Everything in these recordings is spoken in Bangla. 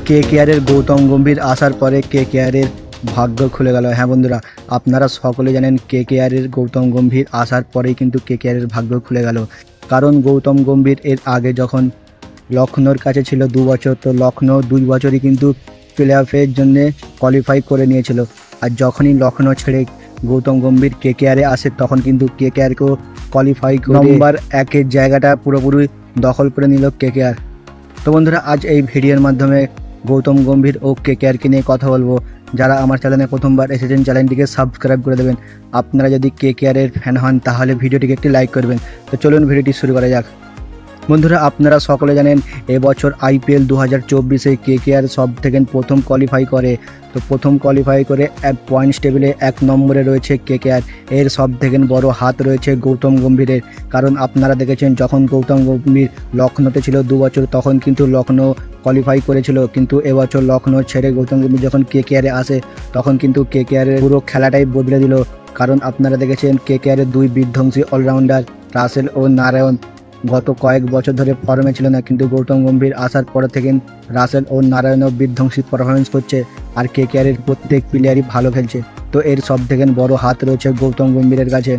কেকেআরের গৌতম গম্ভীর আসার পরে কেকেআরের ভাগ্য খুলে গেল। হ্যাঁ বন্ধুরা, আপনারা সকলে জানেন কেকেআরের গৌতম গম্ভীর আসার পরেই কিন্তু কেকেআরের ভাগ্য খুলে গেল। কারণ গৌতম গম্ভীর এর আগে যখন লখনৌর কাছে ছিল 2 বছর, তো লখনৌ 2 বছরই কিন্তু প্লে অফের জন্য কোয়ালিফাই করে নিয়েছিল। আর যখনই লখনৌ ছেড়ে গৌতম গম্ভীর কেকেআরে আসে তখন কিন্তু কেকেআরকেও কোয়ালিফাই করে নম্বর 1-এর জায়গাটা পুরোপুরি দখল করে নিল কেকেআর। তো বন্ধুরা, আজ এই ভিডিওর মাধ্যমে গৌতম গম্ভীর ও কেকেআরকে নিয়ে কথা বলবো। যারা আমার চ্যানেলে প্রথমবার এসেছেন চ্যানেলটিকে সাবস্ক্রাইব করে দেবেন। আপনারা যদি কেকেআরের ফ্যান হন তাহলে ভিডিওটিকে একটি লাইক করবেন। তো চলুন ভিডিওটি শুরু করা যাক। বন্ধুরা, আপনারা সকলে জানেন এবছর আইপিএল 2024-এ কেকেআর সব থেকে প্রথম কোয়ালিফাই করে। তো প্রথম কোয়ালিফাই করে পয়েন্টস টেবিলে 1 নম্বরে রয়েছে কেকেআর। এর সব থেকে বড় হাত রয়েছে গৌতম গম্ভীরের। কারণ আপনারা দেখেছেন যখন গৌতম গম্ভীর লখনৌতে ছিল 2 বছর তখন কিন্তু লখনৌ কোয়ালিফাই করেছিল, কিন্তু এবছর লখনৌ ছেড়ে গৌতম গম্ভীর যখন কেকেআরে আসে তখন কিন্তু কেকেআরের পুরো খেলাটাই বদলে দিল। কারণ আপনারা দেখেছেন কেকেআরের 2 বিধ্বংসী অলরাউন্ডার রাসেল ও নারায়ণ গত কয়েক বছর ধরে ফর্মে ছিল না, কিন্তু গৌতম গম্ভীর আসার পর থেকে রাসেল ও নারায়ণও বিধ্বংসী পারফরমেন্স করছে। আর কেকেআরের প্রত্যেক প্লেয়ারই ভালো খেলছে। তো এর সব থেকে বড় হাত রয়েছে গৌতম গম্ভীরের কাছে।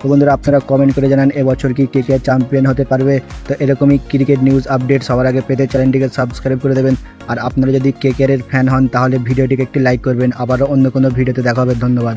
তো বন্ধুরা, আপনারা কমেন্ট করে জানান এবছর কি কেকেআর চ্যাম্পিয়ন হতে পারবে। তো এরকমই ক্রিকেট নিউজ আপডেট সবার আগে পেতে চ্যানেলটিকে সাবস্ক্রাইব করে দেবেন। আর আপনারা যদি কেকেআরের ফ্যান হন তাহলে ভিডিওটিকে একটি লাইক করবেন। আবারও অন্য কোনো ভিডিওতে দেখা হবে। ধন্যবাদ।